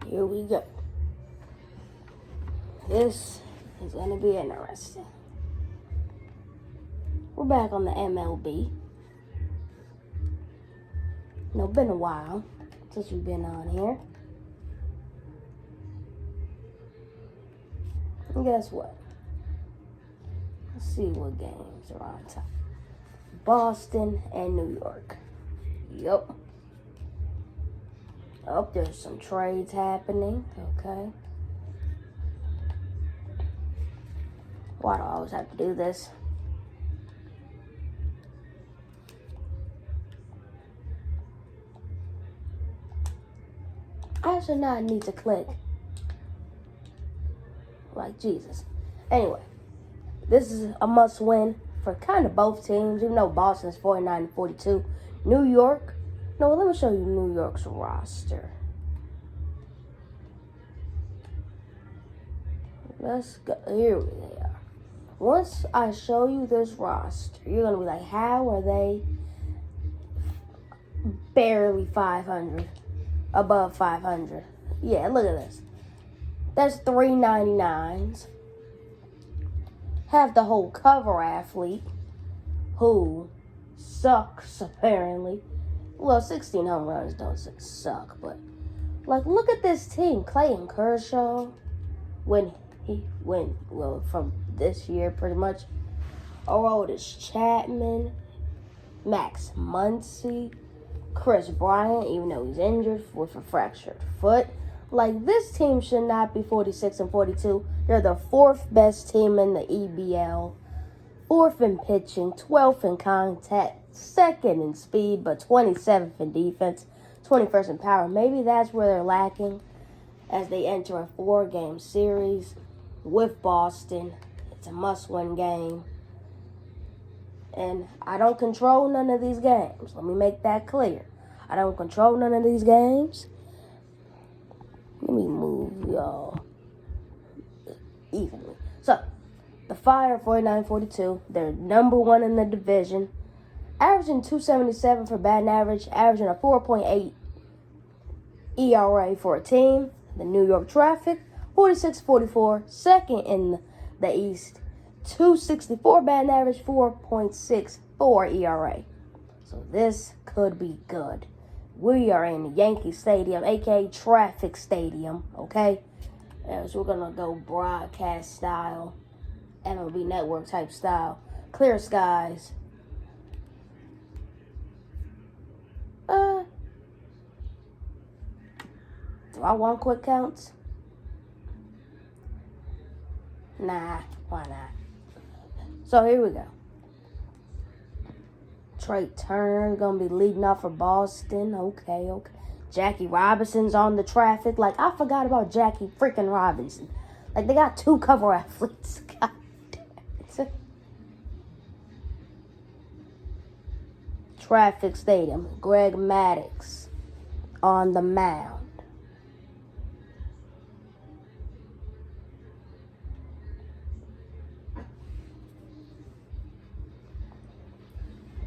Here we go. This is going to be interesting. We're back on the MLB. Been a while since we've been on here. And guess what? Let's see what games are on top. Boston and New York. Yup. Oh, there's some trades happening. Okay. Why do I always have to do this? I should not need to click. Like Jesus. Anyway, this is a must win for kind of both teams, even though Boston's 49-42. New York. No, let me show you New York's roster. Let's go. Here they are. Once I show you this roster, you're going to be like, how are they barely 500? Above 500. Yeah, look at this. That's 399s. Have the whole cover athlete, who sucks apparently. Well, 16 home runs don't suck, but like, look at this team. Clayton Kershaw, when he went, well, from this year pretty much. Aroldis Chapman, Max Muncy, Chris Bryant, even though he's injured with a fractured foot. Like, this team should not be 46-42. They're the fourth best team in the EBL. Fourth in pitching, 12th in contact, second in speed, but 27th in defense, 21st in power. Maybe that's where they're lacking as they enter a 4-game series with Boston. It's a must-win game. And I don't control none of these games. Let me make that clear. I don't control none of these games. Let me move y'all evenly. So, the Fire, 49-42. They're number one in the division. Averaging 277 for batting average. Averaging a 4.8 ERA for a team. The New York Traffic, 46-44. Second in the East. 264 batting average, 4.64 ERA. So this could be good. We are in Yankee Stadium, aka Traffic Stadium, okay? So we're gonna go broadcast style, MLB Network type style, clear skies. Do I want quick counts? Nah, why not? So here we go. Trey Turner going to be leading off for Boston. Okay. Jackie Robinson's on the Traffic. Like, I forgot about Jackie freaking Robinson. Like, they got 2 cover athletes. God damn it. Traffic Stadium. Greg Maddux on the mound.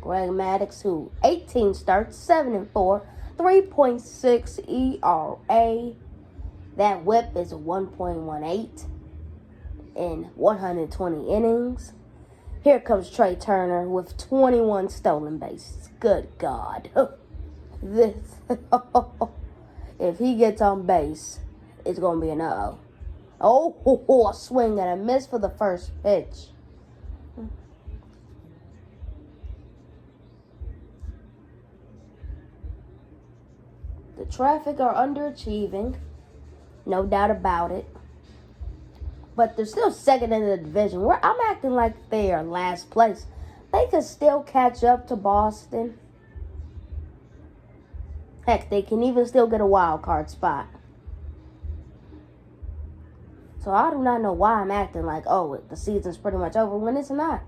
Greg Maddux, who 18 starts, 7-4, 3.6 ERA. That whip is 1.18 in 120 innings. Here comes Trey Turner with 21 stolen bases. Good God. This, if he gets on base, it's going to be an uh-oh. Oh, a swing and a miss for the first pitch. The Traffic are underachieving, no doubt about it. But they're still second in the division. Where I'm acting like they are last place. They could still catch up to Boston. Heck, they can even still get a wild card spot. So I do not know why I'm acting like, oh, the season's pretty much over when it's not.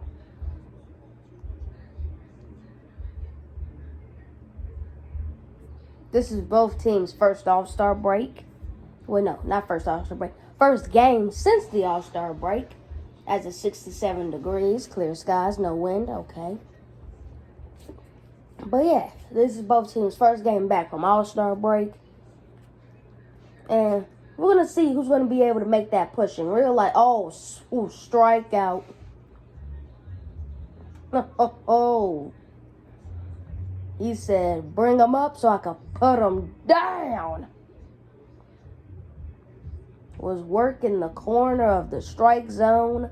This is both teams' first All-Star break. Well, no, not first All-Star break. First game since the All-Star break. As it's 67 degrees, clear skies, no wind. Okay. But yeah, this is both teams' first game back from All-Star break. And we're going to see who's going to be able to make that push in real life. Oh, strikeout. Oh. He said, bring him up so I can put him down. Was working the corner of the strike zone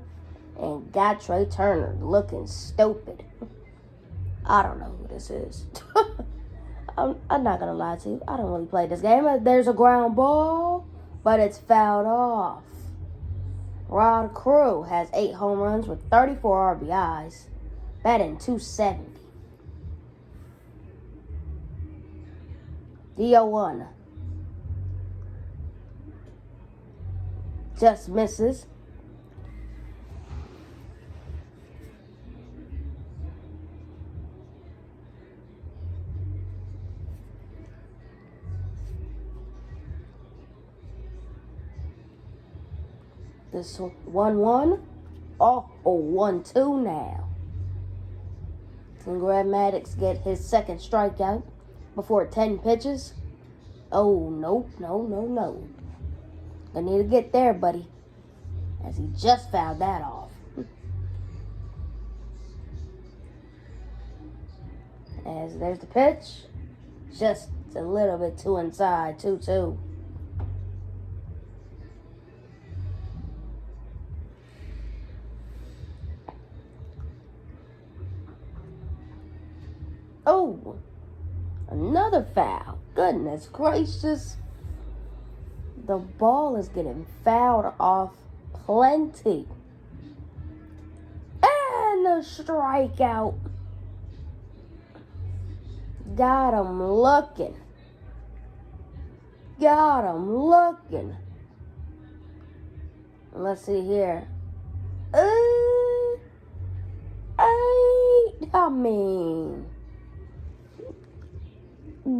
and got Trey Turner looking stupid. I don't know who this is. I'm not going to lie to you. I don't really play this game. There's a ground ball, but it's fouled off. Rod Crew has 8 home runs with 34 RBIs, batting .270. D01 just misses. This 1-1. Oh, 1-2 now. Can Greg Maddux get his second strikeout before 10 pitches? Oh, nope, no. I need to get there, buddy. As he just fouled that off. As there's the pitch. Just a little bit too inside. 2-2. Oh, another foul. Goodness gracious. The ball is getting fouled off plenty. And a strikeout. Got him looking. Let's see here.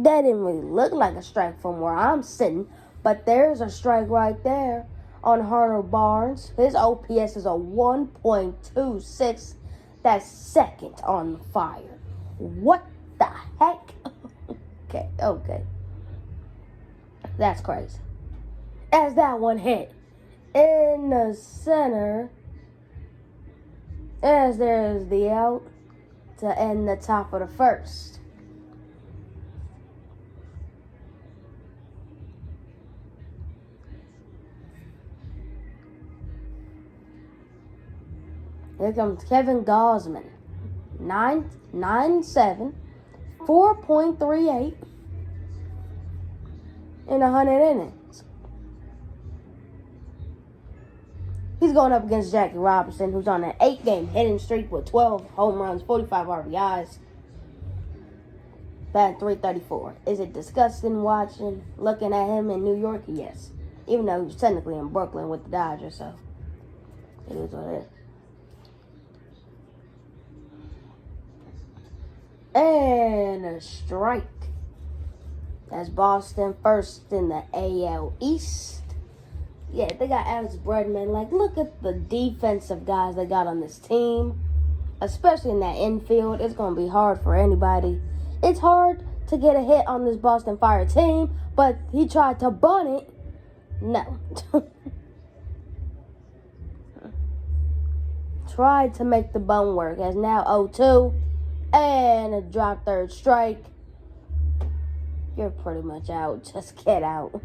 That didn't really look like a strike from where I'm sitting, but there's a strike right there on Hunter Barnes. His OPS is a 1.26. That's second on fire. What the heck? Okay. That's crazy. As that one hit in the center, as there's the out to end the top of the first. Here comes Kevin Gausman. 9.97, 4.38 in 100 innings. He's going up against Jackie Robinson, who's on an 8-game hitting streak with 12 home runs, 45 RBIs, batting .334. Is it disgusting looking at him in New York? Yes. Even though he was technically in Brooklyn with the Dodgers, so it is what it is. And a strike. That's Boston first in the AL East. Yeah, they got Alex Bregman. Like, look at the defensive guys they got on this team. Especially in that infield. It's going to be hard for anybody. It's hard to get a hit on this Boston Fire team, but he tried to bunt it. No. Tried to make the bunt work. As now 0-2. And a drop third strike. You're pretty much out. Just get out.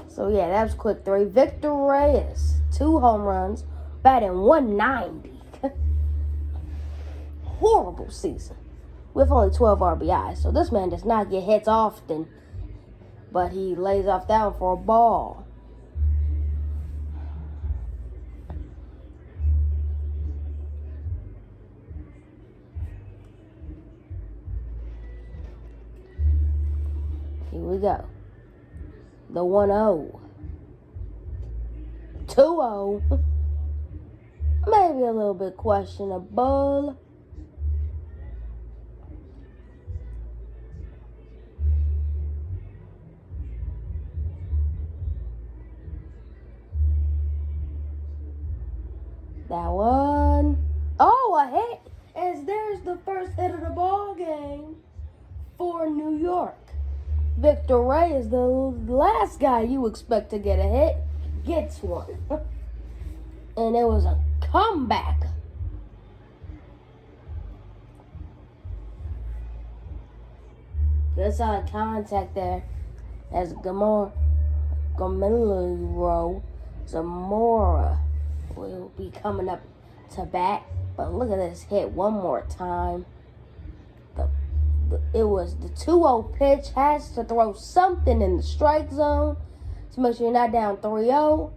So, yeah, that was quick 3. Victor Reyes, 2 home runs, batting .190. Horrible season. With only 12 RBIs. So, this man does not get hits often. But he lays off that one for a ball. Here we go. The 1-0. 2-0. Maybe a little bit questionable. That one. Oh, a hit. As there's the first hit of the ball game for New York. Victor Reyes, the last guy you expect to get a hit, gets one. And it was a comeback. Good solid contact there as Gamillo Zamora will be coming up to bat. But look at this hit one more time. It was the 2-0 pitch. Has to throw something in the strike zone to make sure you're not down 3-0.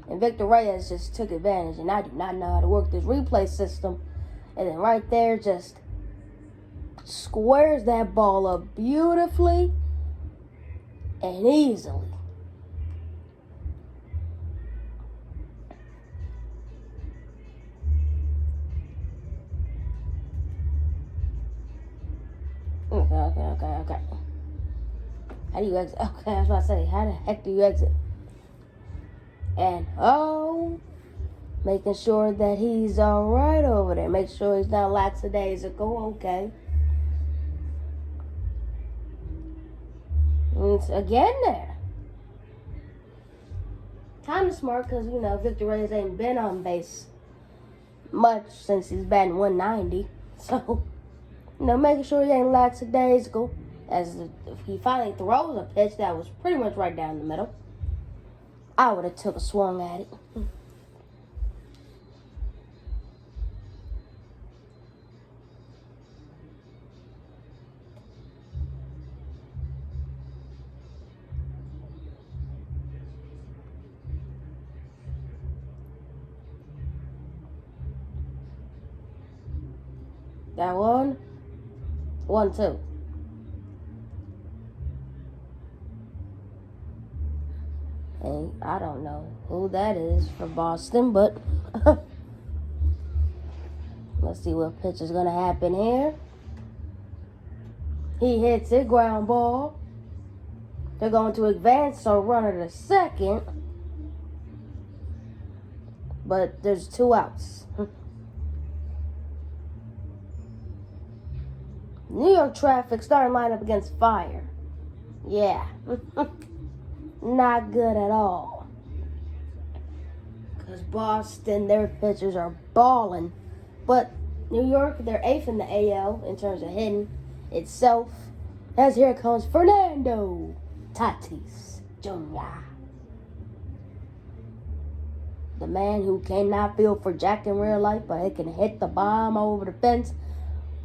And Victor Reyes just took advantage. And I do not know how to work this replay system. And then right there just squares that ball up beautifully and easily. Okay. How do you exit? Okay, I was about to say, how the heck do you exit? And, making sure that he's all right over there. Make sure he's not lackadaisical. Okay. And it's again there. Kind of smart because, Victor Reyes ain't been on base much since he's batting 190. So, making sure he ain't lackadaisical. As if he finally throws a pitch that was pretty much right down the middle, I would have took a swing at it. That 1-2. And I don't know who that is for Boston, but let's see what pitch is going to happen here. He hits it, ground ball. They're going to advance a runner to second, but there's 2 outs. New York traffic starting lineup against fire. Yeah. Not good at all. Because Boston, their pitchers are balling. But New York, they're 8th in the AL in terms of hitting itself. As here comes Fernando Tatis Jr. The man who cannot field for Jack in real life, but he can hit the bomb over the fence,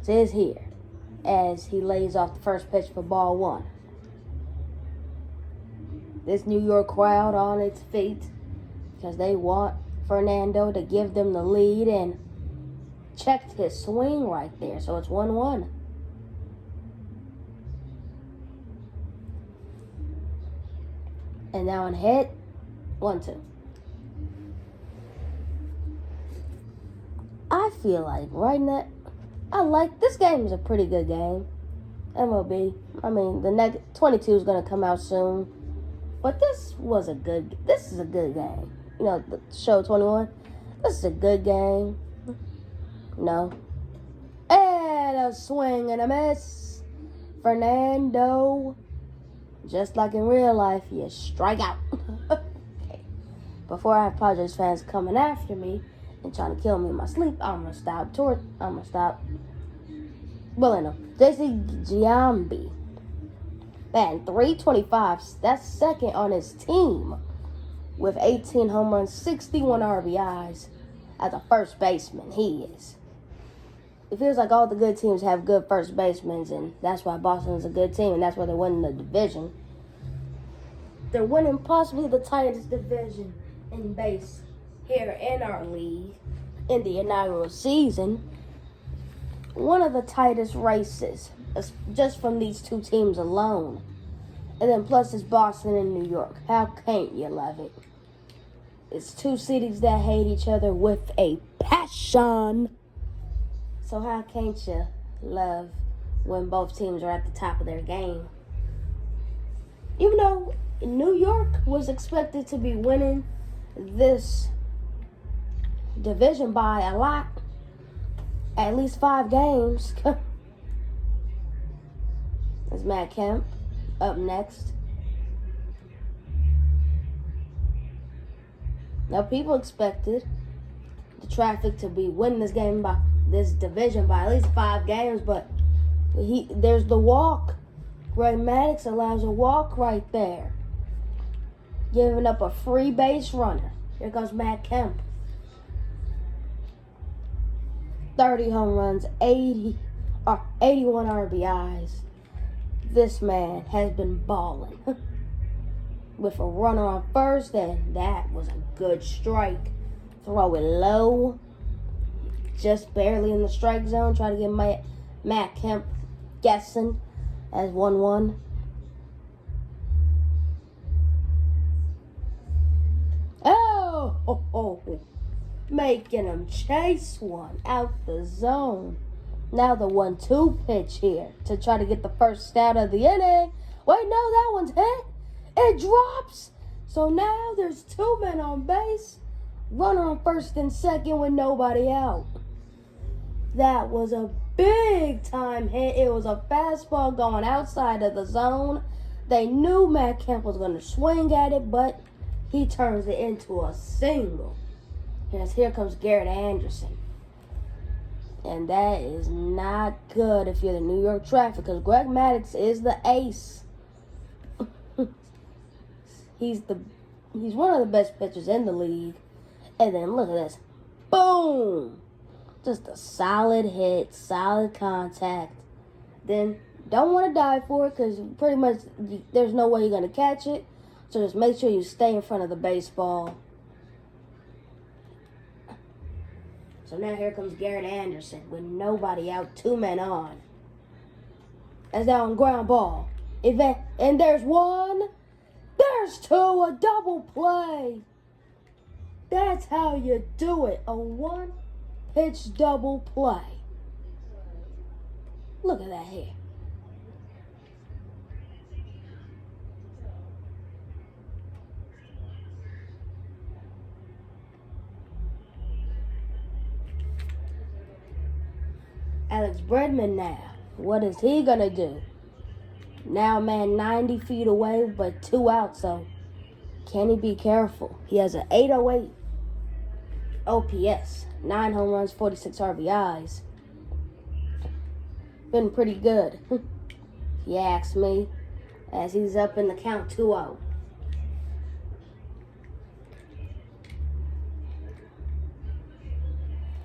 is here. As he lays off the first pitch for ball 1. This New York crowd on its feet because they want Fernando to give them the lead and checked his swing right there. So it's 1-1. And now on hit, 1-2. I feel like right now, this game is a pretty good game. MLB. I mean, the next 22 is going to come out soon. But this is a good game. The show 21. This is a good game. And a swing and a miss. Fernando, just like in real life, you strike out. Okay. Before I have Padres fans coming after me and trying to kill me in my sleep, I'm going to stop. JC Giambi. Batting .325. That's second on his team with 18 home runs, 61 RBIs. As a first baseman, he is. It feels like all the good teams have good first basemen, and that's why Boston is a good team, and that's why they're winning the division. They're winning possibly the tightest division in base here in our league in the inaugural season. One of the tightest races, just from these 2 teams alone. And then plus it's Boston and New York. How can't you love it? It's 2 cities that hate each other with a passion. So how can't you love when both teams are at the top of their game? Even though New York was expected to be winning this division by a lot, at least 5 games. There's Matt Kemp. up next. Now, people expected the Traffic to be winning this division by at least 5 games, but there's the walk. Greg Maddux allows a walk right there, giving up a free base runner. Here comes Matt Kemp. 30 home runs, 81 RBIs. This man has been balling. With a runner on first, and that was a good strike. Throw it low, just barely in the strike zone. Try to get Matt Kemp guessing as 1-1. Oh, making him chase one out the zone. Now the 1-2 pitch here to try to get the first out of the inning. Wait, no, that one's hit. It drops. So now there's 2 men on base. Runner on first and second with nobody out. That was a big time hit. It was a fastball going outside of the zone. They knew Matt Kemp was going to swing at it, but he turns it into a single. Yes, here comes Garrett Anderson. And that is not good if you're the New York Traffic, because Greg Maddux is the ace. He's one of the best pitchers in the league. And then look at this. Boom! Just a solid hit, solid contact. Then don't want to die for it because pretty much there's no way you're going to catch it. So just make sure you stay in front of the baseball. So now here comes Garrett Anderson with nobody out, 2 men on. That's down ground ball. And there's 1. There's 2. A double play. That's how you do it. A 1-pitch double play. Look at that here. Alex Bregman now. What is he going to do? Now, man, 90 feet away, but 2 out, so can he be careful? He has an 808 OPS, 9 home runs, 46 RBIs. Been pretty good, if you ask me, as he's up in the count 2-0.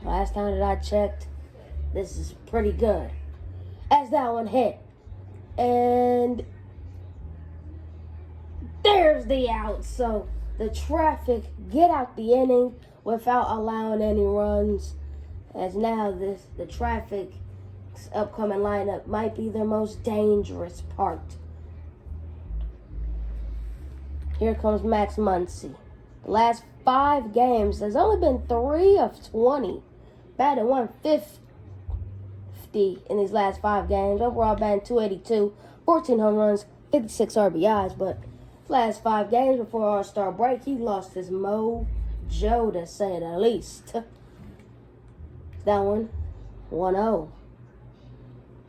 Last time that I checked, this is pretty good. As that one hit. And there's the out. So the Traffic get out the inning without allowing any runs. As now the Traffic's upcoming lineup might be their most dangerous part. Here comes Max Muncy. The last 5 games, there's only been 3 of 20. Batted 150 in these last 5 games. Overall batting 282, 14 home runs, 56 RBIs. But last 5 games before All-Star break, he lost his mojo, to say the least. That one, 1-0.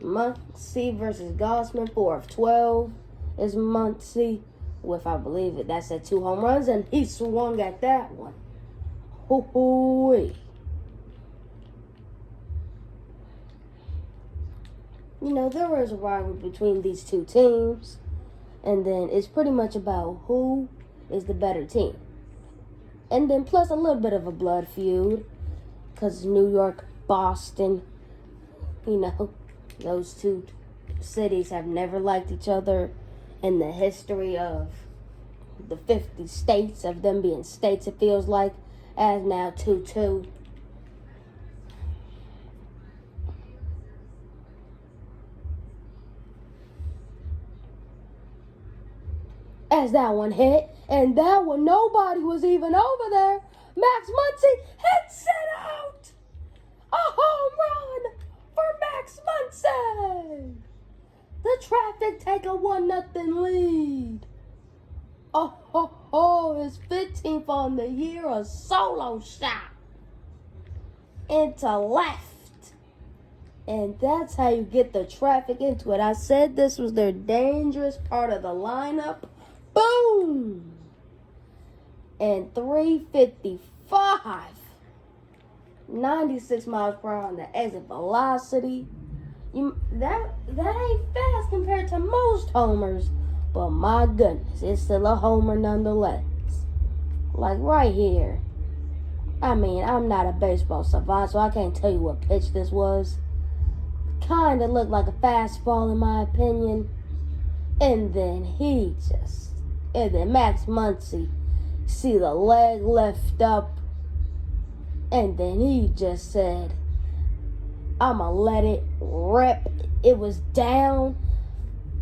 Muncy versus Gausman, 4 of 12 is Muncy with, I believe it, that's at 2 home runs, and he swung at that one. Hoo-hoo-wee. You know, there is a rivalry between these 2 teams, and then it's pretty much about who is the better team. And then plus a little bit of a blood feud, because New York, Boston, you know, those 2 cities have never liked each other in the history of the 50 states, of them being states, it feels like, as now 2-2. As that one hit, and that one, nobody was even over there. Max Muncy hits it out. A home run for Max Muncy. The Traffic take a 1-0 lead. His 15th on the year, a solo shot into left. And that's how you get the traffic into it. I said this was their dangerous part of the lineup. Boom! And 355. 96 miles per hour on the exit velocity. That ain't fast compared to most homers. But my goodness, it's still a homer nonetheless. Like right here. I mean, I'm not a baseball savant, so I can't tell you what pitch this was. Kinda looked like a fastball in my opinion. And then Max Muncy, see the leg lift up. And then he just said, I'ma let it rip. It was down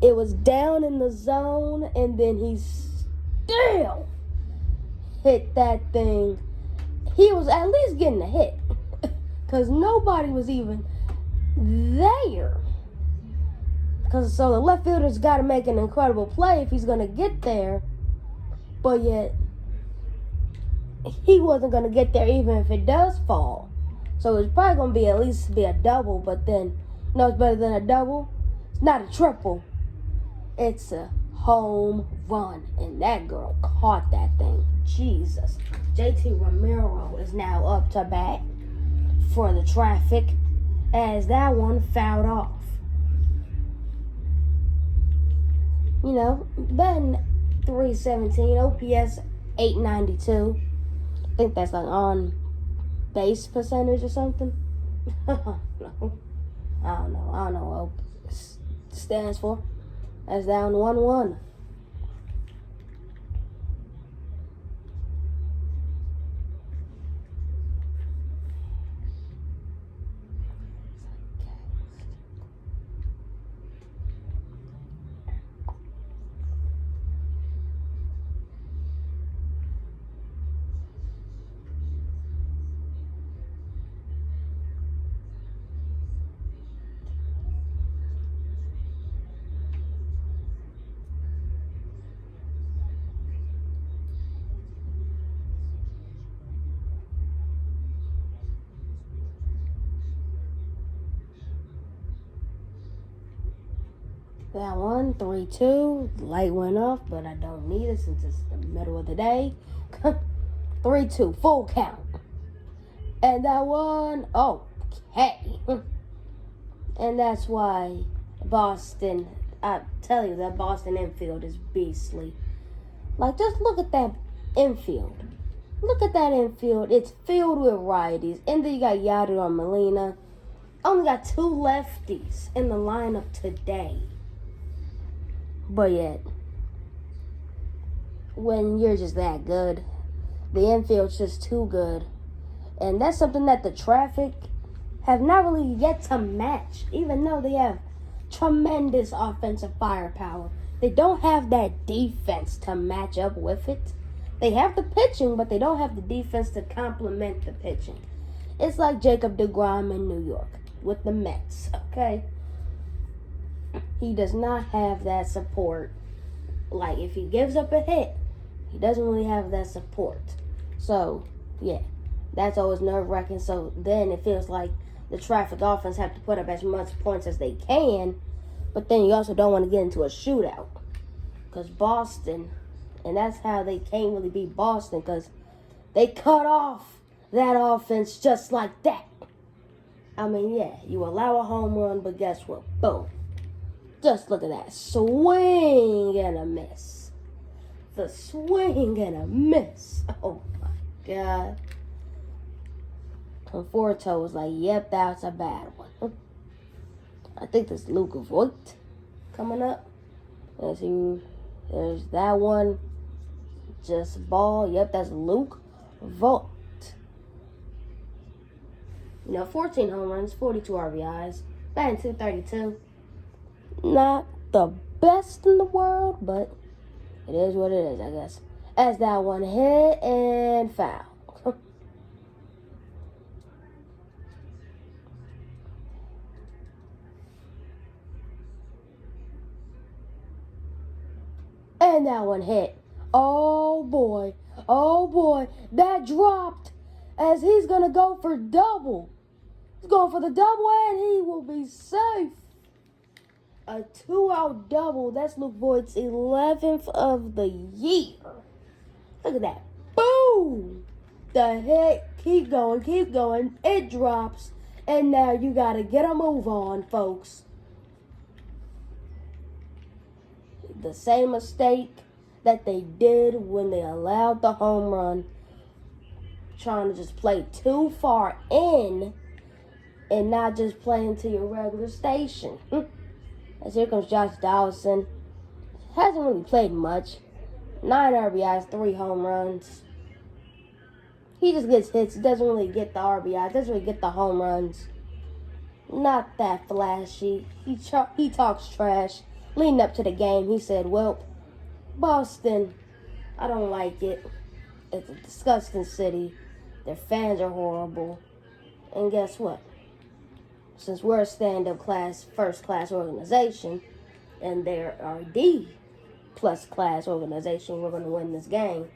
in the zone, and then he still hit that thing. He was at least getting a hit, because nobody was even there. So the left fielder's got to make an incredible play if he's going to get there, but yet he wasn't going to get there even if it does fall. So it's probably going to be at least be a double, but then, no, it's better than a double. It's not a triple. It's a home run, and that girl caught that thing. Jesus. JT Romero is now up to bat for the Traffic as that one fouled off. You know, batting .317, OPS 892. I think that's like on base percentage or something. I don't know what it stands for. That's down 1-1. That one, 3-2. Light went off, but I don't need it since it's the middle of the day. 3-2, full count. And that one, okay. And that's why Boston, I tell you, that Boston infield is beastly. Like, just look at that infield. Look at that infield. It's filled with righties. And then you got Yadier Molina. Only got 2 lefties in the lineup today. But yet, when you're just that good, the infield's just too good. And that's something that the Traffic have not really yet to match, even though they have tremendous offensive firepower. They don't have that defense to match up with it. They have the pitching, but they don't have the defense to complement the pitching. It's like Jacob deGrom in New York with the Mets, okay? He does not have that support. Like, if he gives up a hit, he doesn't really have that support. So, yeah, that's always nerve-wracking. So then it feels like the Traffic offense have to put up as much points as they can, but then you also don't want to get into a shootout. Because Boston, and that's how they can't really beat Boston, because they cut off that offense just like that. I mean, yeah, you allow a home run, but guess what? Boom. Just look at that. Swing and a miss. The swing and a miss. Oh, my God. Conforto was like, yep, that's a bad one. I think there's Luke Voigt coming up. There's that one. Just ball. Yep, that's Luke Voigt. 14 home runs, 42 RBIs, batting .232. Not the best in the world, but it is what it is, I guess. As that one hit and foul. And that one hit. Oh boy. That dropped as he's going to go for double. He's going for the double, and he will be safe. A 2-out double. That's Luke Voigt's 11th of the year. Look at that. Boom! The hit. Keep going. It drops. And now you got to get a move on, folks. The same mistake that they did when they allowed the home run. Trying to just play too far in and not just playing to your regular station. As here comes Josh Donaldson. Hasn't really played much. 9 RBIs, 3 home runs. He just gets hits. He doesn't really get the RBIs. Doesn't really get the home runs. Not that flashy. He talks trash. Leading up to the game, he said, well, Boston, I don't like it. It's a disgusting city. Their fans are horrible. And guess what? Since we're a stand-up class, first-class organization, and they're our D-plus class organization, we're going to win this game.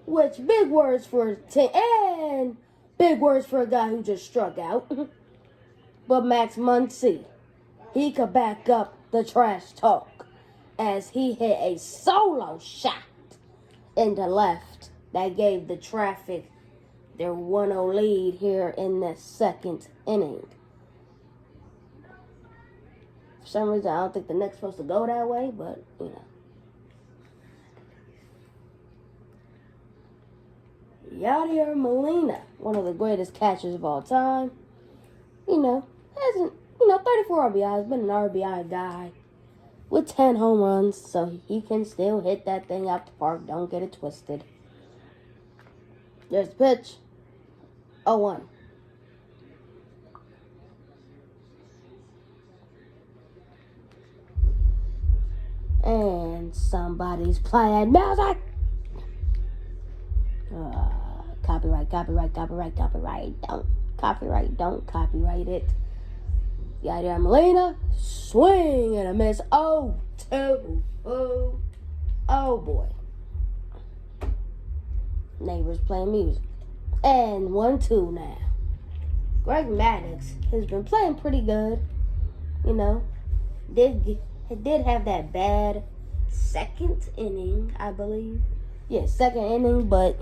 Which, big words for a team, and big words for a guy who just struck out. But Max Muncy, he could back up the trash talk as he hit a solo shot into left that gave the Traffic their 1-0 lead here in the second inning. For some reason, I don't think the Knicks supposed to go that way, but, you know. Yadier Molina, one of the greatest catchers of all time. Hasn't, 34 RBIs, been an RBI guy with 10 home runs, so he can still hit that thing out the park. Don't get it twisted. There's the pitch. 0-1. And somebody's playing music. Copyright. Don't copyright it. Yadier Molina, swing and a miss. 0-2. Oh boy. Neighbors playing music. And 1-2 now. Greg Maddux has been playing pretty good. Did have that bad second inning, I believe. Yeah, second inning, but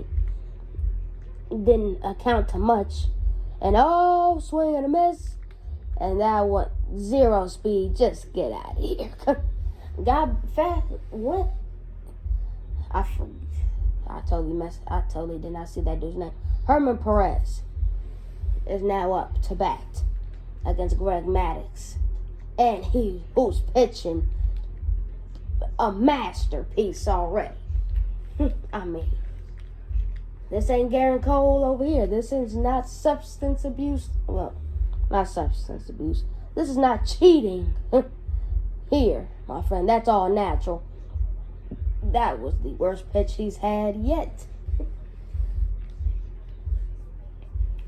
didn't account to much. And swing and a miss. And that one, 0 speed. Just get out of here. God, fast. What? I totally did not see that dude's name. Herman Perez is now up to bat against Greg Maddux. And who's pitching a masterpiece already. I mean, this ain't Garrett Cole over here. This is not substance abuse. Well, not substance abuse. This is not cheating. Here, my friend, that's all natural. That was the worst pitch he's had yet. I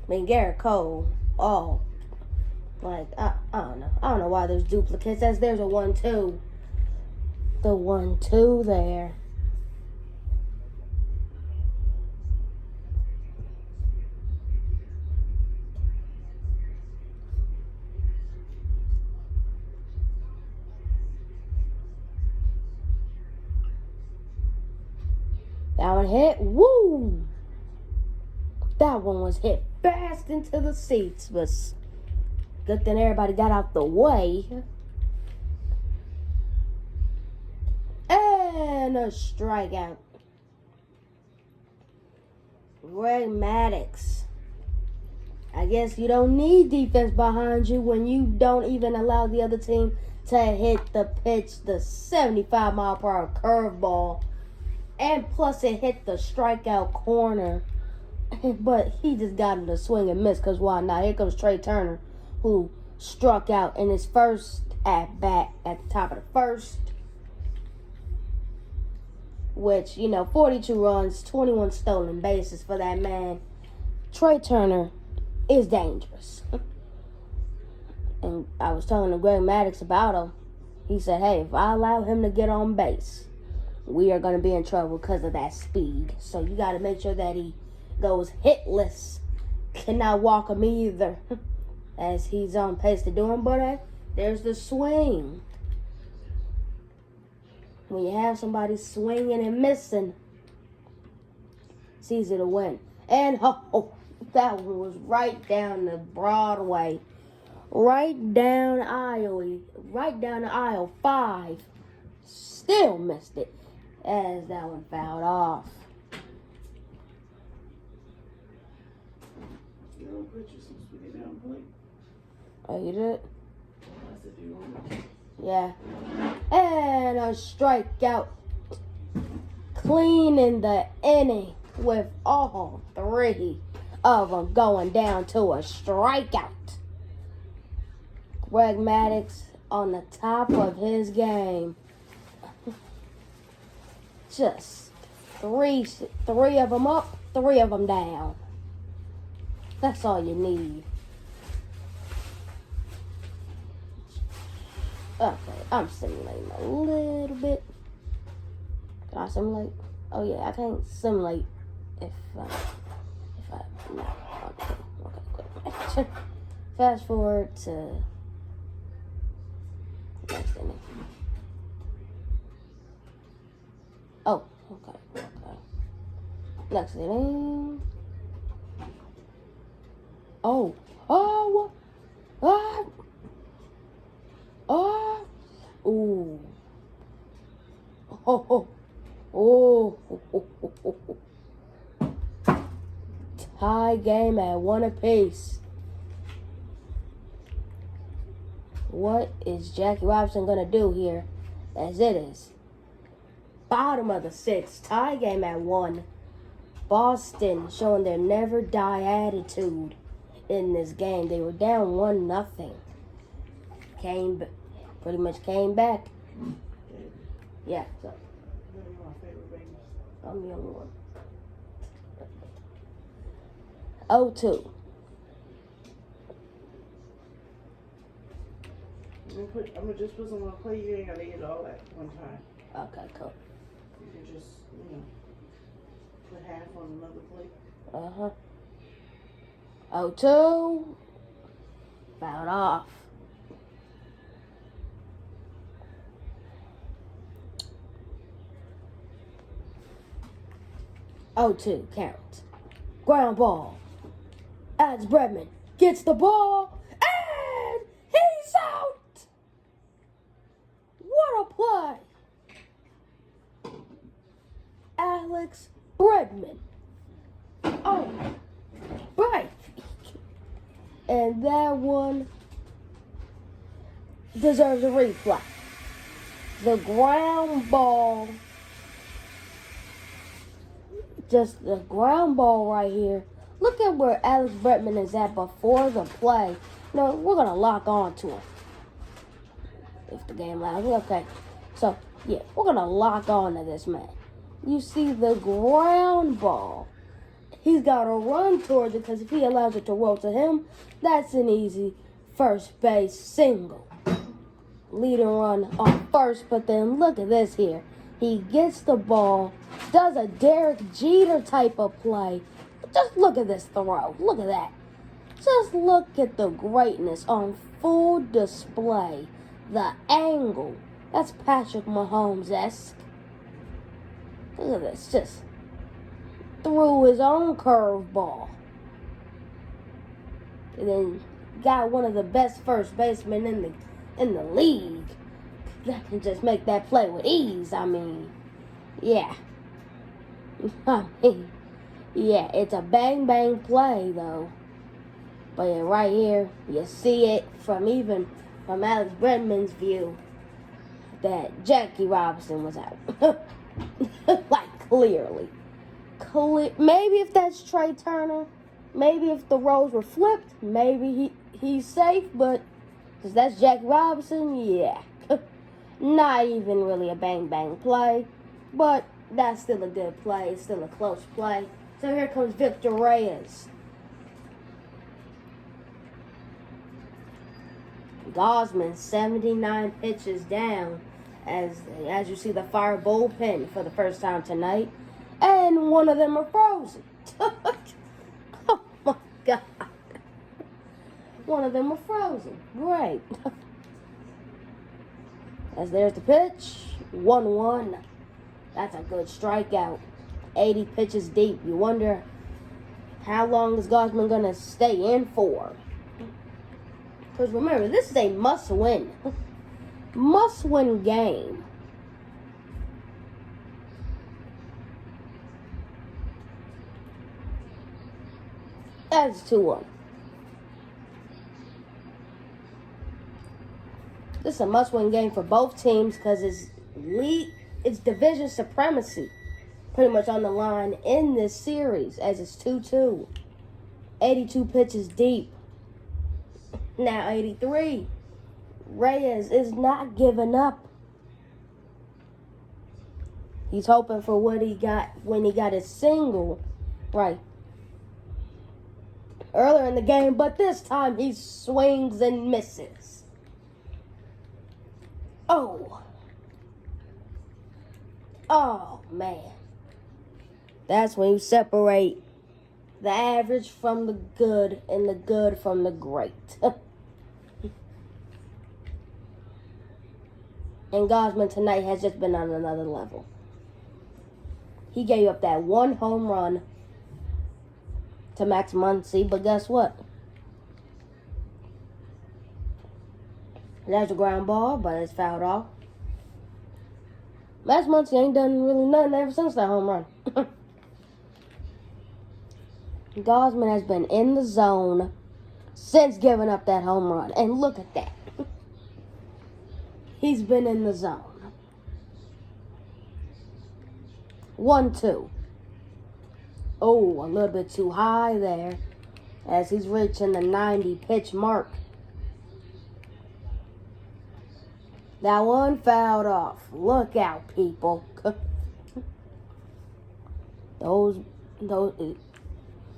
mean, Garrett Cole, I don't know. I don't know why there's duplicates. There's a 1-2. The 1-2 there. That one hit. Woo! That one was hit fast into the seats, but good thing everybody got out the way. And a strikeout. Greg Maddux. I guess you don't need defense behind you when you don't even allow the other team to hit the pitch, the 75-mile-per-hour curveball. And plus it hit the strikeout corner. But he just got him to swing and miss, because why not? Here comes Trey Turner, who struck out in his first at-bat at the top of the first. Which, 42 runs, 21 stolen bases for that man. Trey Turner is dangerous. And I was telling Greg Maddux about him. He said, hey, if I allow him to get on base, we are going to be in trouble because of that speed. So you got to make sure that he goes hitless. Cannot walk him either. as he's on pace to do him. But there's the swing. When you have somebody swinging and missing, it's easy to win. And that one was right down the Broadway. Right down the aisle 5. Still missed it as that one fouled off. Oh, you did? Yeah. And a strikeout. Cleaning the inning with all 3 of them going down to a strikeout. Greg Maddux on the top of his game. Just three of them up, 3 of them down. That's all you need. Okay, I'm simulating a little bit. Can I simulate? Oh yeah, I can't simulate if I no. Okay. Fast forward to next inning. Oh, okay. Next inning. Oh, ooh. Tie game at 1 apiece. What is Jackie Robinson going to do here? As it is. Bottom of the 6th. Tie game at 1. Boston showing their never die attitude in this game. They were down 1-0. Pretty much came back. Yeah, so. I'm the only one. 0-2. I'm gonna just put some on play. You ain't gotta eat it all at one time. Okay, cool. You can just, put half on another plate. 0-2. Fouled off. Oh, 2 count. Ground ball. Alex Bregman gets the ball, and he's out. What a play. Alex Bregman. Oh, right. And that one deserves a replay. The ground ball. Just the ground ball right here. Look at where Alex Bregman is at before the play. No, we're going to lock on to him. If the game allows. Okay. So, yeah, we're going to lock on to this man. You see the ground ball. He's got to run towards it because if he allows it to roll to him, that's an easy first base single. Leading run on first, but then look at this here. He gets the ball, does a Derek Jeter type of play. Just look at this throw. Look at that. Just look at the greatness on full display. The angle. That's Patrick Mahomes-esque. Look at this. Just threw his own curveball. And then got one of the best first basemen in the league that can just make that play with ease. I mean, yeah. Yeah, it's a bang play though. But yeah, right here, you see it from Alex Bregman's view that Jackie Robinson was out. Like clearly. Maybe if that's Trey Turner, maybe if the roles were flipped, maybe he's safe, but because that's Jackie Robinson, yeah. Not even really a bang play, but that's still a good play. It's still a close play. So here comes Victor Reyes. Gosman 79 pitches down as you see the Fire bullpen for the first time tonight, and one of them are frozen. Oh my God! One of them were frozen. Great. As there's the pitch. 1-1. That's a good strikeout. 80 pitches deep. You wonder how long is Gausman going to stay in for? Because remember, this is a must-win. Must-win game. That's 2-1. This is a must-win game for both teams because it's division supremacy pretty much on the line in this series as it's 2-2. 82 pitches deep. Now 83. Reyes is not giving up. He's hoping for what he got when he got his single right earlier in the game, but this time he swings and misses. Oh, man. That's when you separate the average from the good and the good from the great. And Gausman tonight has just been on another level. He gave up that one home run to Max Muncy, but guess what? There's a ground ball, but it's fouled off. Max Muncy ain't done really nothing ever since that home run. Gausman has been in the zone since giving up that home run. And look at that. He's been in the zone. 1-2. Oh, a little bit too high there as he's reaching the 90 pitch mark. That one fouled off. Look out, people. Those,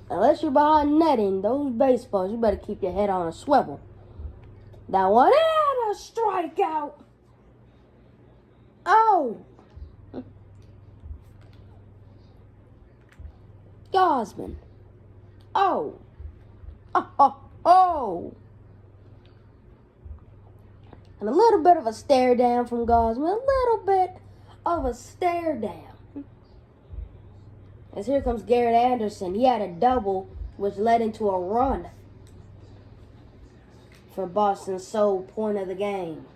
unless you're behind netting, those baseballs, you better keep your head on a swivel. That one and a strikeout. Oh. Gausman. Oh. Oh. And a little bit of a stare down from Gausman. A little bit of a stare down. As here comes Garrett Anderson. He had a double, which led into a run for Boston's sole point of the game.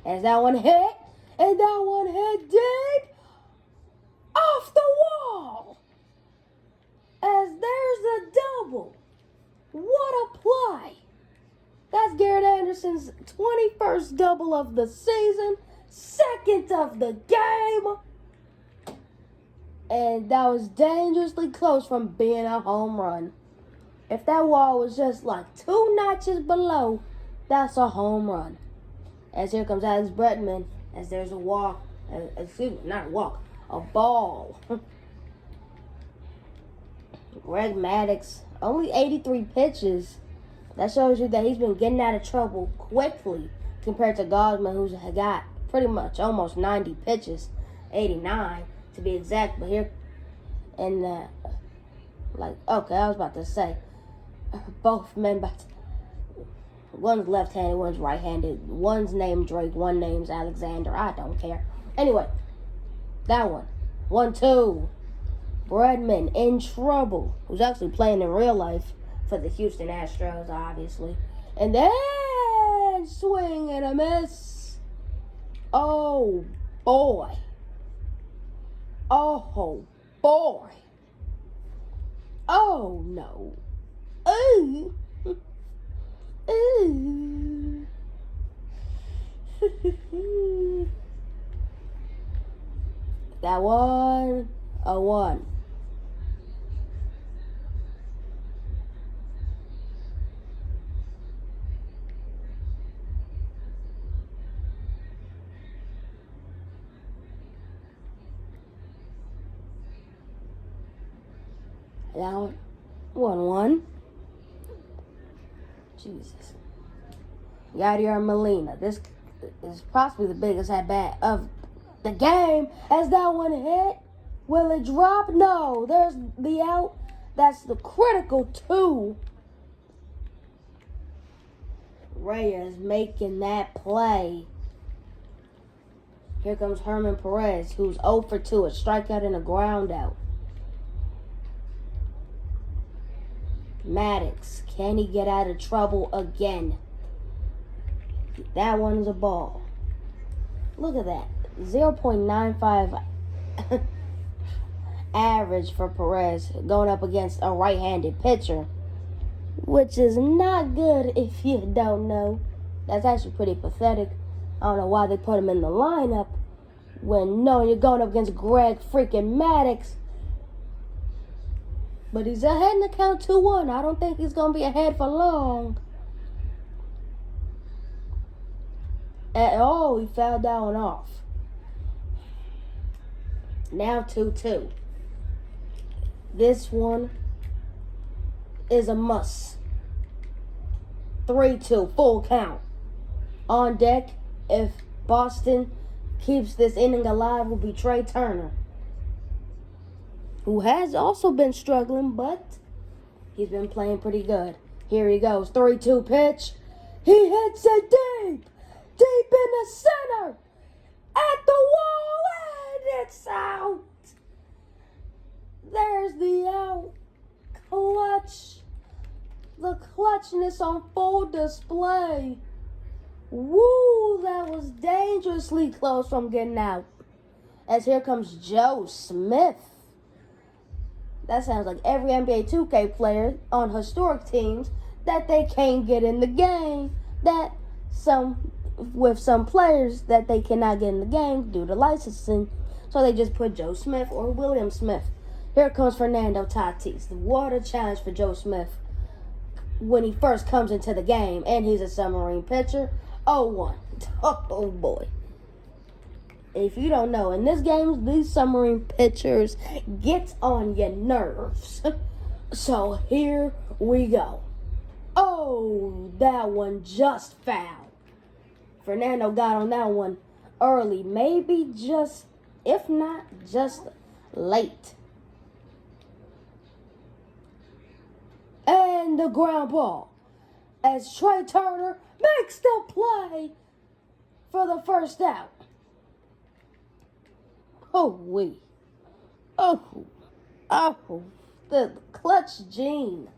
As that one hit, and that one hit deep off the wall. As there's the double. What a play. That's Garrett Anderson's 21st double of the season, second of the game. And that was dangerously close from being a home run. If that wall was just like 2 notches below, that's a home run. As here comes Alex Bregman, as there's a walk, not a walk, a ball. Greg Maddux, only 83 pitches. That shows you that he's been getting out of trouble quickly compared to Gausman, who's got pretty much almost 90 pitches, 89 to be exact. But here, and okay, I was about to say, both men, but one's left-handed, one's right-handed. One's named Drake, one name's Alexander. I don't care. Anyway, that one. 1-2. Bregman in trouble, who's actually playing in real life for the Houston Astros, obviously. And then swing and a miss. Oh, boy. Oh, boy. Oh, no. Ooh. Ooh. That one, a 1. Now, 1-1. Jesus. Yadier Molina. This is possibly the biggest at-bat of the game. As that one hit, will it drop? No. There's the out. That's the critical two. Reyes making that play. Here comes Herman Perez, who's 0 for 2, a strikeout and a ground out. Maddox, can he get out of trouble again? That one's a ball. Look at that. 0.95 average for Perez going up against a right-handed pitcher, which is not good if you don't know. That's actually pretty pathetic. I don't know why they put him in the lineup when knowing you're going up against Greg freaking Maddox. But he's ahead in the count 2-1. I don't think he's going to be ahead for long. He fouled that one off. Now 2-2. This one is a must. 3-2, full count. On deck, if Boston keeps this inning alive, will be Trey Turner, who has also been struggling, but he's been playing pretty good. Here he goes, 3-2 pitch. He hits it deep in the center, at the wall, and it's out. There's the out. Clutch. The clutchness on full display. Woo, that was dangerously close from getting out. As here comes Joe Smith. That sounds like every NBA 2K player on historic teams that they can't get in the game. With some players that they cannot get in the game due to licensing. So they just put Joe Smith or William Smith. Here comes Fernando Tatis. What a challenge for Joe Smith when he first comes into the game. And he's a submarine pitcher. 0-1. Oh boy. If you don't know, in this game, these submarine pitchers get on your nerves. So here we go. Oh, that one just fouled. Fernando got on that one early. Maybe just, if not, just late. And the ground ball as Trey Turner makes the play for the first out. Oh, the clutch gene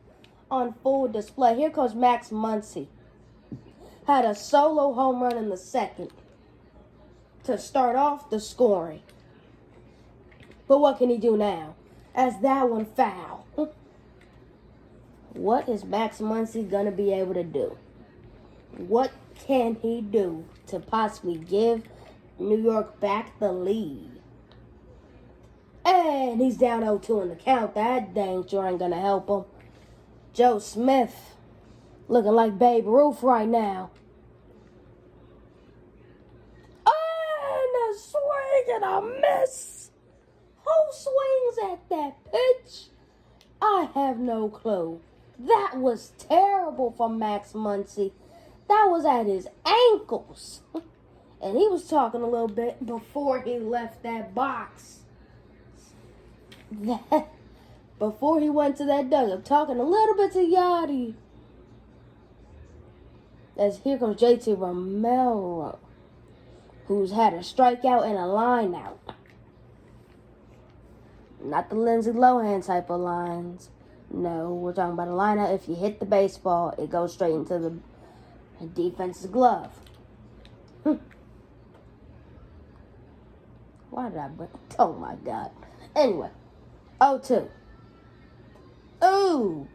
on full display. Here comes Max Muncy. Had a solo home run in the second to start off the scoring. But what can he do now? As that one foul. What is Max Muncy going to be able to do? What can he do to possibly give New York back the lead? And he's down 0-2 in the count. That dang sure ain't going to help him. Joe Smith looking like Babe Ruth right now. And a swing and a miss. Who swings at that pitch? I have no clue. That was terrible for Max Muncy. That was at his ankles. And he was talking a little bit before he left that box. Before he went to that dugout, talking a little bit to Yachty. As here comes JT Romero, who's had a strikeout and a line out. Not the Lindsay Lohan type of lines. No, we're talking about a line out. If you hit the baseball, it goes straight into the defense's glove. Why did I bring? Oh my God. Anyway, 0-2. Ooh.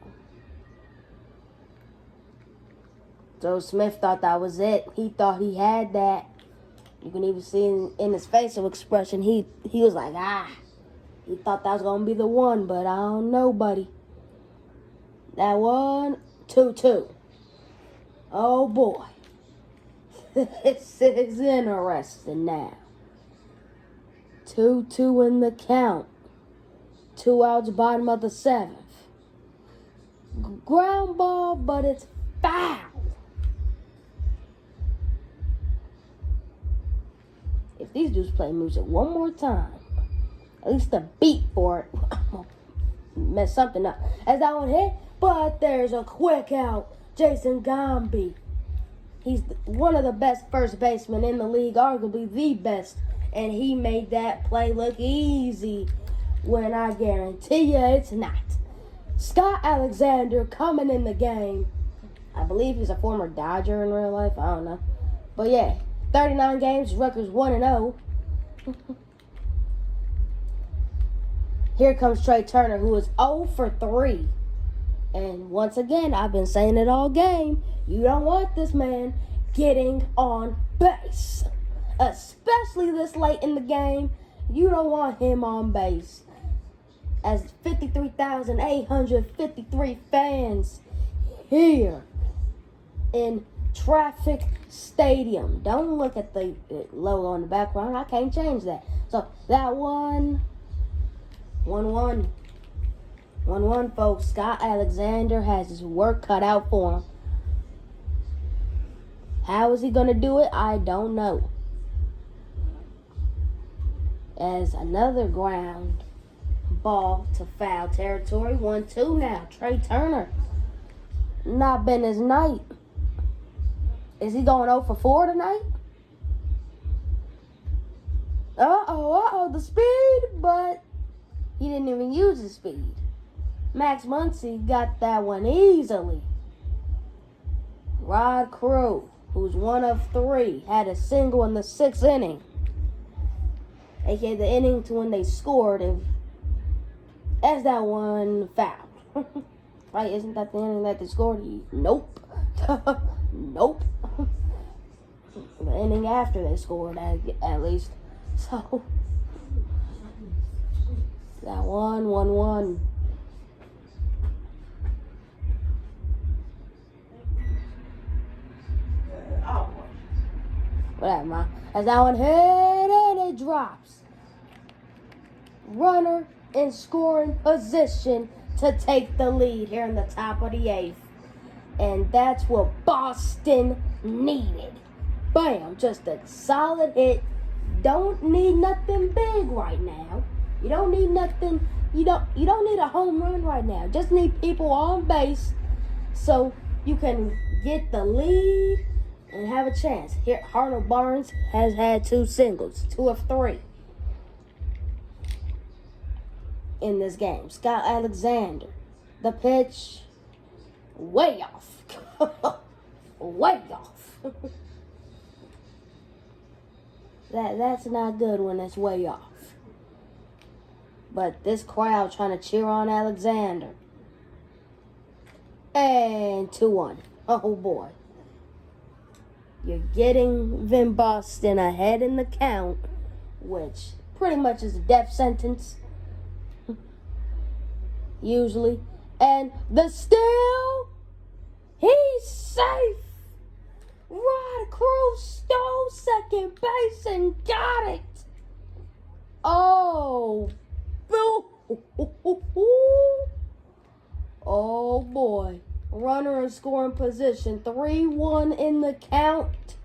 Joe Smith thought that was it. He thought he had that. You can even see in his facial expression, he was like, He thought that was going to be the one, but I don't know, buddy. That one, 2-2. Oh, boy. This is interesting now. 2-2 in the count. 2 outs, bottom of the 7th. Ground ball, but it's foul. If these dudes play music one more time, at least a beat for it, messed something up. As that one hit, but there's a quick out. Jason Gombe. He's one of the best first basemen in the league, arguably the best. And he made that play look easy when I guarantee you it's not. Scott Alexander coming in the game. I believe he's a former Dodger in real life. I don't know. But yeah, 39 games, record's 1-0. Here comes Trey Turner, who is 0 for 3. And once again, I've been saying it all game. You don't want this man getting on base. Especially this late in the game. You don't want him on base. As 53,853 fans here in Traffic Stadium. Don't look at the logo on the background. I can't change that. So that 1-1, folks. Scott Alexander has his work cut out for him. How is he going to do it? I don't know. As another ground ball to foul territory. 1-2 now. Trey Turner. Not been his night. Is he going 0 for 4 tonight? The speed, but he didn't even use his speed. Max Muncy got that one easily. Rod Carew, who's 1 of 3, had a single in the 6th inning. A.k.a. the inning to when they scored. As that one foul. Right? Isn't that the inning that they scored? Nope. Nope. The inning after they scored, at least. So, that 1-1. Whatever, man. As that one hit and it drops. Runner in scoring position to take the lead here in the top of the 8th. And that's what Boston needed. Bam, just a solid hit. Don't need nothing big right now. You don't need nothing. You don't need a home run right now. Just need people on base so you can get the lead and have a chance. Here, Arnold Barnes has had 2 singles, 2 of 3 in this game. Scott Alexander, the pitch, way off. Way off. That's not good when it's way off. But this crowd trying to cheer on Alexander. And 2-1. Oh boy. You're getting Vin Boston ahead in the count, which pretty much is a death sentence. Usually. And the steal, he's safe. Rod Carew stole second base and got it. Oh, oh boy. Runner in scoring position. 3-1 in the count.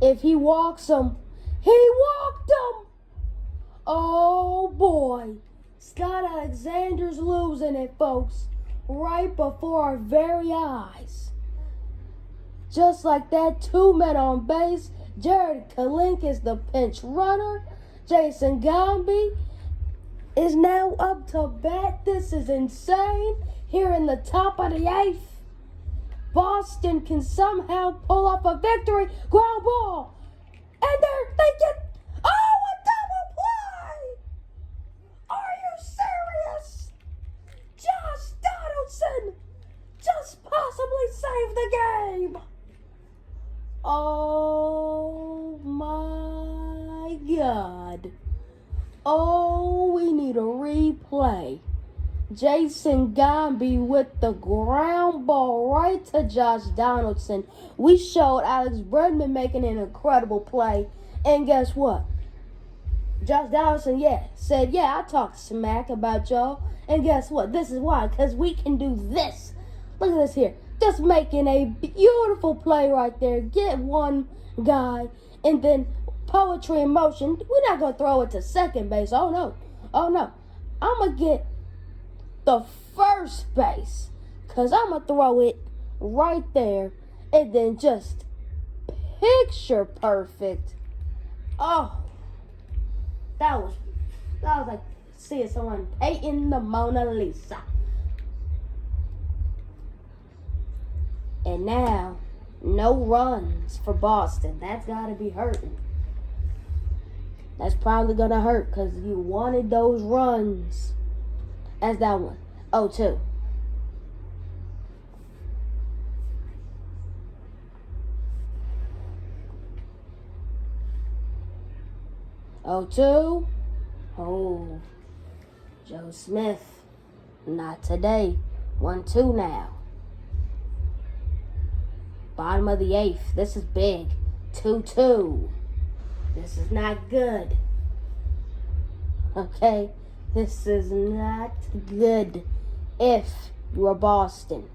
If he walks him, he walked him. Oh boy. Scott Alexander's losing it, folks. Right before our very eyes. Just like that, 2 men on base. Jared Kalink is the pinch runner. Jason Gombe is now up to bat. This is insane. Here in the top of the 8th. Boston can somehow pull off a victory. Ground ball. And they get... Oh, a double play! Are you serious? Josh Donaldson just possibly saved the game. Oh my God. Oh, we need a replay. Jason Gombe with the ground ball right to Josh Donaldson. We showed Alex Bregman making an incredible play. And guess what? Josh Donaldson, said, I talked smack about y'all. And guess what? This is why. Because we can do this. Look at this here. Just making a beautiful play right there. Get one guy. And then poetry in motion. We're not going to throw it to second base. Oh, no. I'm going to get the first base. Because I'm going to throw it right there and then just picture perfect. Oh, that was like seeing someone painting the Mona Lisa. And now, no runs for Boston. That's got to be hurting. That's probably going to hurt because you wanted those runs. As that one. 0-2. Oh, Joe Smith. Not today. 1-2 now. Bottom of the 8th. This is big. 2-2. This is not good. Okay? This is not good if you are Boston.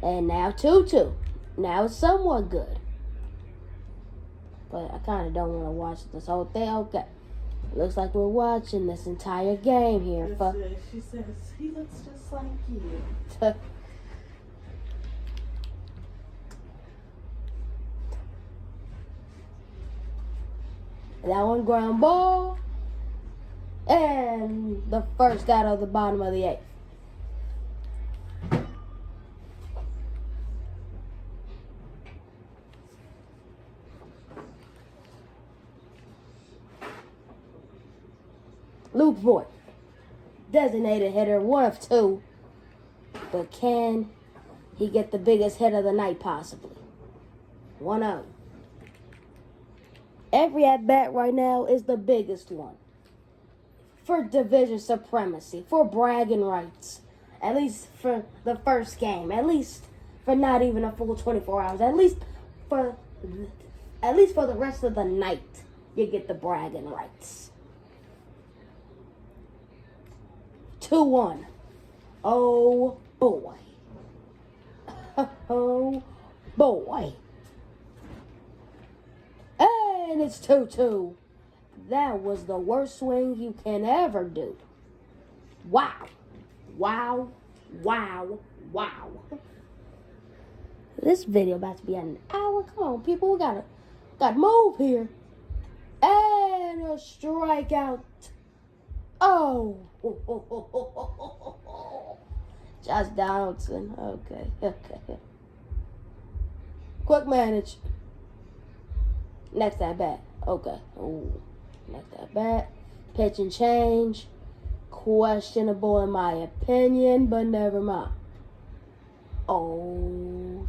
And now 2-2. Now it's somewhat good. But I kind of don't want to watch this whole thing. Okay. Looks like we're watching this entire game here. She says, he looks just like you. That one ground ball. And the first out of the bottom of the 8th. Luke Voigt. Designated hitter, 1 of 2. But can he get the biggest hit of the night possibly? 1-0. Every at-bat right now is the biggest one. For division supremacy, for bragging rights. At least for the first game. At least for not even a full 24 hours. At least for the rest of the night, you get the bragging rights. 2-1. Oh, boy. Oh, boy. And it's 2-2. That was the worst swing you can ever do. Wow. Wow. Wow. Wow. This video about to be an hour. Come on, people. We gotta move here. And a strikeout. Oh. Josh Donaldson. Okay. Quick manage. Next at bat. Okay. Ooh. Next at bat. Pitch and change. Questionable in my opinion, but never mind. Oh.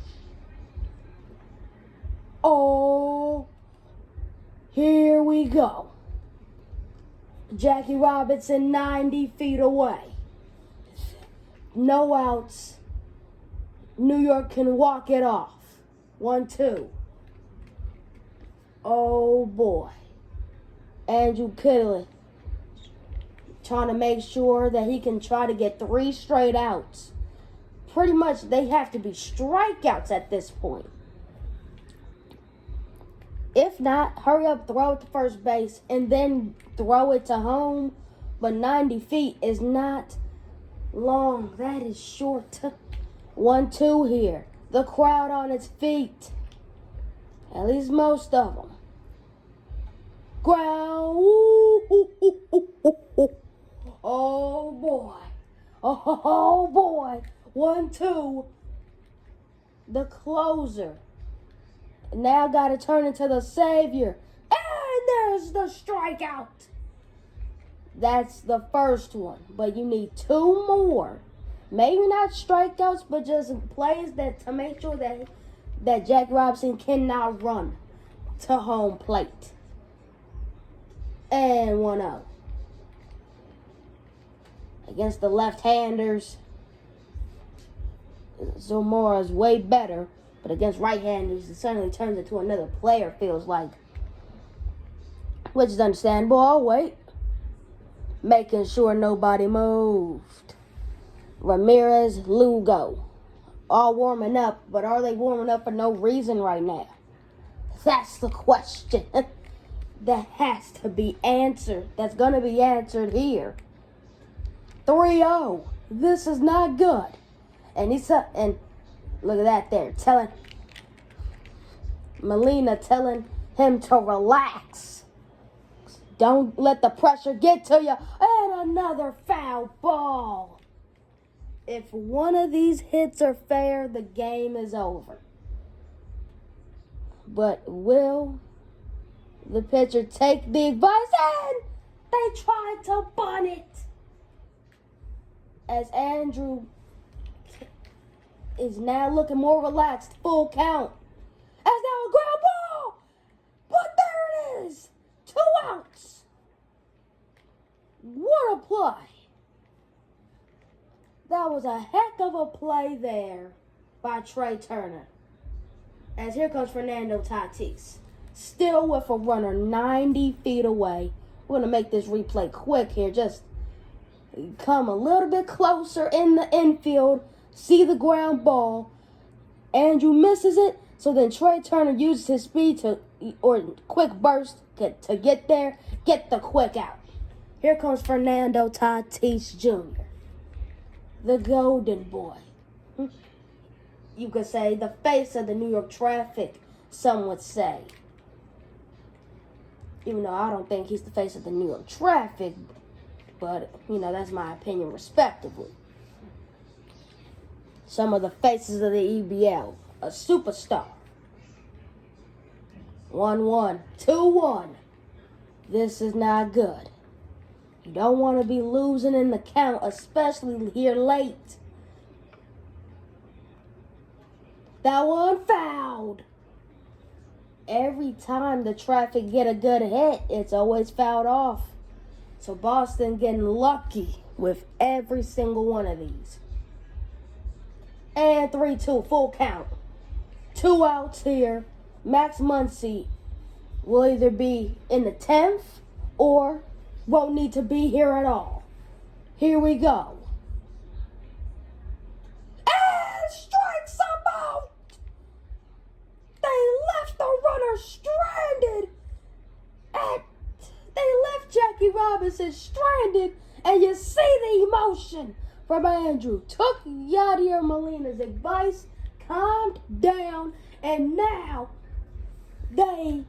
Here we go. Jackie Robinson 90 feet away. No outs. New York can walk it off. 1-2. Oh boy. Andrew Kittley trying to make sure that he can try to get 3 straight outs. Pretty much they have to be strikeouts at this point. If not, hurry up, throw it to first base, and then throw it to home. But 90 feet is not long. That is short. 1-2 here. The crowd on its feet. At least most of them. Ground. Oh, boy. Oh, boy. 1-2. The closer. Now got to turn into the savior. And there's the strikeout. That's the first one. But you need 2 more. Maybe not strikeouts, but just plays that to make sure that Jack Robinson cannot run to home plate. And 1-0. Against the left-handers, Zamora is way better. But against right-handers, it suddenly turns into another player, feels like. Which is understandable. I'll wait. Making sure nobody moved. Ramirez, Lugo. All warming up, but are they warming up for no reason right now? That's the question that has to be answered. That's going to be answered here. 3-0. This is not good. And and look at that there, Molina telling him to relax. Don't let the pressure get to you. And another foul ball. If one of these hits are fair, the game is over. But will the pitcher take the advice? And they tried to bunt it. As Andrew is now looking more relaxed, full count. As now a ground ball. But there it is. 2 outs. What a play. That was a heck of a play there by Trea Turner. As here comes Fernando Tatis. Still with a runner 90 feet away. We're going to make this replay quick here. Just come a little bit closer in the infield. See the ground ball. Andrew misses it. So then Trea Turner uses his speed or quick burst to get there. Get the quick out. Here comes Fernando Tatis Jr. The golden boy. You could say the face of the New York Traffic, some would say. Even though I don't think he's the face of the New York Traffic, but, that's my opinion respectively. Some of the faces of the EBL, a superstar. 1-1, 2-1. This is not good. You don't want to be losing in the count, especially here late. That one fouled. Every time the Traffic get a good hit, it's always fouled off. So Boston getting lucky with every single one of these. And 3-2, full count. 2 outs here. Max Muncy will either be in the 10th or won't need to be here at all. Here we go. And strikes them out. They left the runner stranded. And they left Jackie Robinson stranded. And you see the emotion from Andrew. Took Yadier Molina's advice, calmed down, and now they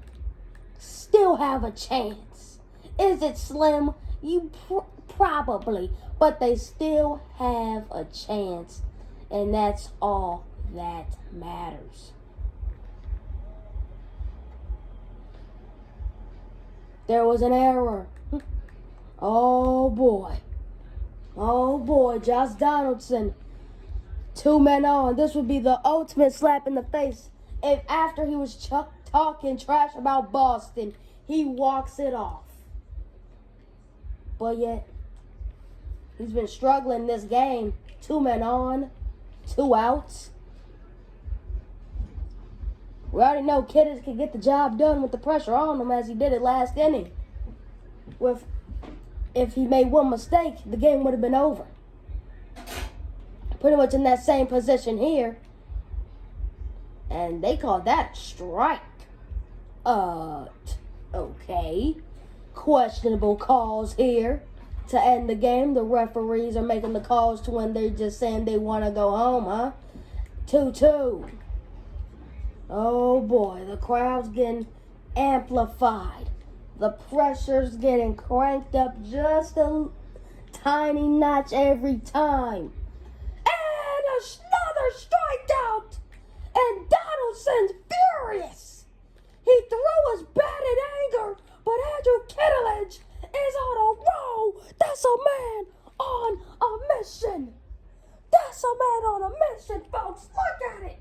still have a chance. Is it slim? You probably, but they still have a chance, and that's all that matters. There was an error. Oh boy, Josh Donaldson. 2 men on. This would be the ultimate slap in the face if after he was talking trash about Boston, he walks it off. But yet, he's been struggling this game. 2 men on, 2 outs. We already know Kittis can get the job done with the pressure on him as he did it last inning. If he made one mistake, the game would have been over. Pretty much in that same position here. And they called that a strike. Okay. Questionable calls here to end the game. The referees are making the calls to when they're just saying they want to go home, huh? 2-2. Oh boy, the crowd's getting amplified. The pressure's getting cranked up just a tiny notch every time. And another strikeout. And Donaldson's furious. He threw his bat in anger, but Andrew Kittredge is on a roll. That's a man on a mission. That's a man on a mission, folks. Look at it.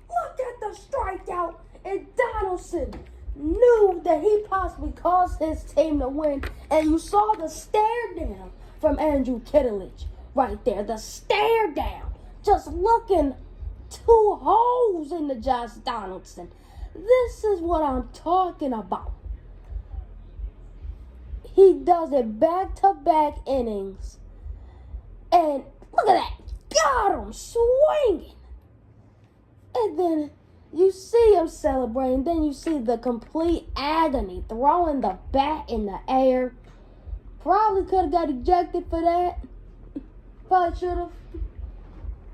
Look at the strikeout. And Donaldson knew that he possibly caused his team to win. And you saw the stare down from Andrew Kittredge right there. The stare down. Just looking 2 holes into Josh Donaldson. This is what I'm talking about. He does it back-to-back innings. And look at that. Got him swinging. And then you see him celebrating. Then you see the complete agony, throwing the bat in the air. Probably could have got ejected for that. Probably should have.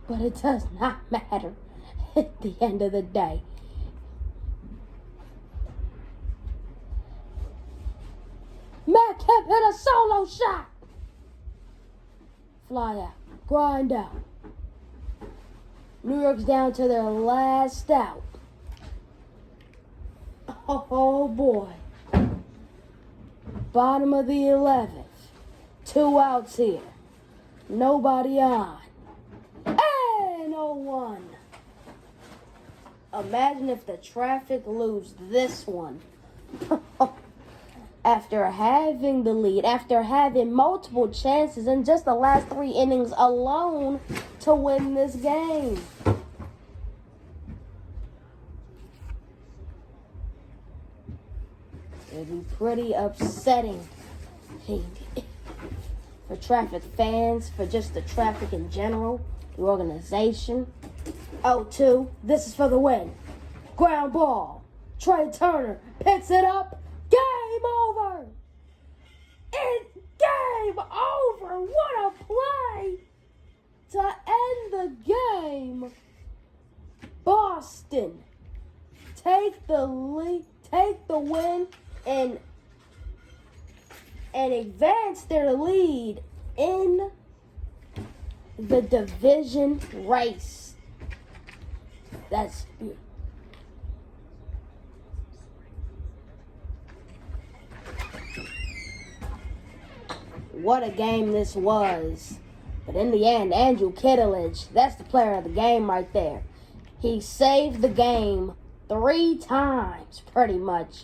But it does not matter at the end of the day. Metcalf hit a solo shot. Fly out. Grind out. New York's down to their last out. Oh boy. Bottom of the 11th. 2 outs here. Nobody on. And 0-1. Imagine if the Traffic lose this one. After having the lead, after having multiple chances in just the last 3 innings alone to win this game. It'd be pretty upsetting for Traffic fans, for just the Traffic in general, the organization. 0-2, this is for the win. Ground ball. Trey Turner picks it up. Game over! It's game over! What a play to end the game! Boston take the lead, take the win, and advance their lead in the division race. That's beautiful. What a game this was. But in the end, Andrew Kittredge, that's the player of the game right there. He saved the game 3 times, pretty much.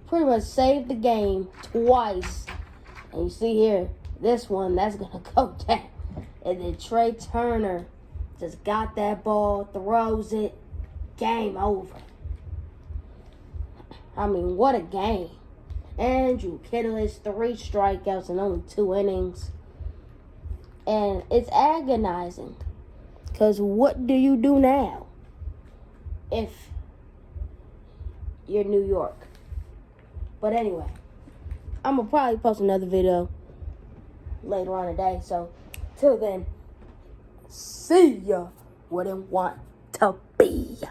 Pretty much saved the game twice. And you see here, this one, that's going to go down. And then Trey Turner just got that ball, throws it, game over. I mean, what a game. Andrew Kittredge, 3 strikeouts in only 2 innings. And it's agonizing. Because what do you do now if you're New York? But anyway, I'm going to probably post another video later on today. So, till then, see ya. Wouldn't want to be ya.